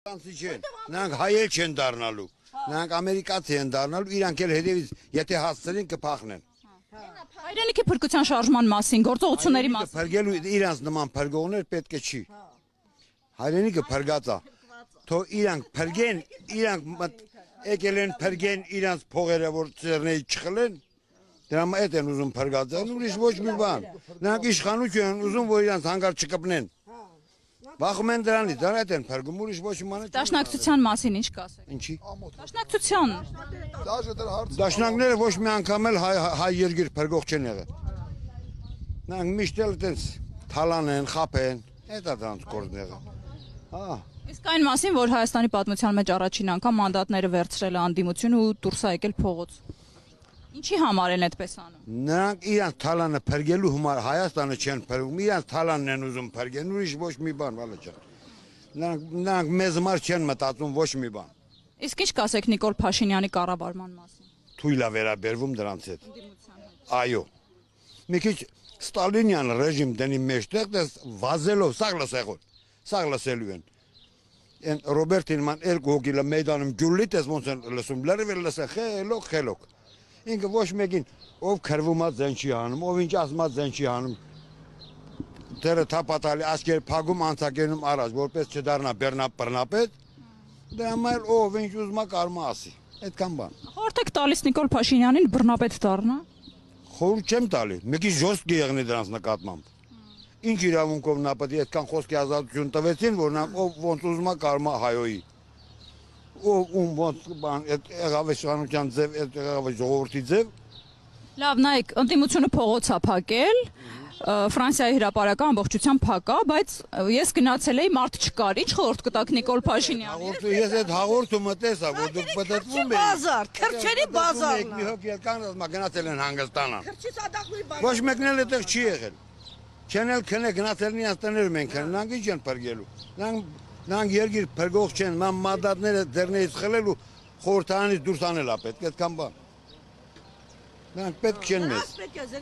Նրանք հայել չեն դառնալու, նրանք ամերիկացի են դառնալու, իրանք էլ հետևից եթե հասցրին կփախնեն։ Հայրենիքի փրկության շարժման մասին, գործողությունների մասին։ Փրկելու իրանց նման փրկողներ պետք է չի։ Հայրենիքը փրկած է։ Թող իրանք փրկեն, իրանք եկել են փրկեն իրանց փողերը, որ ծերների չխլեն։ Դրա հետ են ուզում փրկածել, ուրիշ ոչ մի բան։ Նրանք իշխանություն են ուզում, որ իրանց հանգար չկպնեն։ Վախում են դրանից, դրա հետ են փրկում, ուրիշ ոչ մի բան։ Դաշնակցության մասին ինչ կասեք։ Ինչի։ Դաշնակցության։ Դաշնակները ոչ մի անգամ էլ հայ երկիր փրկող չեն եղել։ Նրանք միշտ էլ այդպես թալան են, խափ են, դա դրանց գործն եղել։ Հա։ Իսկ այն մասին, որ Հայաստանի պատմության մեջ առաջին անգամ մանդատները վերցրել է անդիմություն ու դուրս է եկել փողոց։ Ինչի համար են այդպես անում։ Նրանք իրանց թալանը փրկելու համար Հայաստանը չեն փրկում, իրանց թալանն են ուզում փրկեն, ուրիշ ոչ մի բան, վալա ջան։ Նրանք մեզ մար չեն մտածում ոչ մի բան։ Իսկ ինչ կասեք Նիկոլ Փաշինյանի կառավարման մասին։ Թույլ է վերաբերվում դրանց հետ։ Այո։ Մի քիչ Ստալինյան ռեժիմ դնի մեջտեղ, դες վազելով, սաղ լսելու են։ Են Ռոբերտին ման երկու հոգիլը մեյդանում ջուլիտ ես ոնց են լսում, լրիվ լսե խելոք։ Ինքը ոչ մեկին ով քրվում է ձեն չի անում, ով ինչ ասում է ձեն չի անում։ Դերը թափատալի ասկեր փագում անցակերնում առաջ, որպես չդառնա բեռնապետ, դրա համար ով ինչ ուզում է կարող ասի։ Այդքան բան։ Խորհուրդ եք տալիս Նիկոլ Փաշինյանին բռնապետ դառնա։ Խորհուրդ չեմ տալի, մի քիչ ժոստկի եղնի դրանց նկատմամբ։ Ինչ իրավունքով նա պետք է այդքան խոսքի ազատություն տվեցին, որ նա ով ոնց ուզում է կարող է հայոյի։ Ով ոնց բան այդ եղավեշանության ձև, այդ եղավե ժողովրդի ձև։ Լավ, նայեք, ընդդիմությունը փողոց է փակել, Ֆրանսիայի հրապարակը ամբողջությամբ փակա, բայց ես գնացել էի, մարդ չկար։ Ինչ խորհուրդ կտաք Նիկոլ Փաշինյանին։ Ես այդ հաղորդումը տեսա, որ դուք պատտվում եք։ Բազար, քրչերի բազարն մի հոգ ելկան, գնացել են Հանգստանան։ Ոչ մեկն էլ այդտեղ չի եղել։ Չեն էլ քնե գնացել նրանց տներում են քնել, նրանք ինչ են փրկելու։ Նրանք երկիր փրկող չեն, մանդատները ձեռներից խլելու խորհրդարանից դուրս անելա պետք, այդքան բան։ Նրանք պետք չեն մեզ։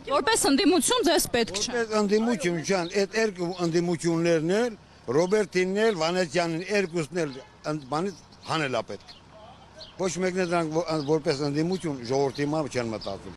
Որպես ընդդիմություն ձեզ պետք չէ։ Որպես ընդդիմություն չան, այդ երկու ընդդիմություններն էլ, Ռոբերտինն էլ, Վանեցյանին երկուսն էլ բանից հանելա պետք։ Ոչ մեկն է դրանք որպես ընդդիմություն ժողովրդի համար չեն մտածում։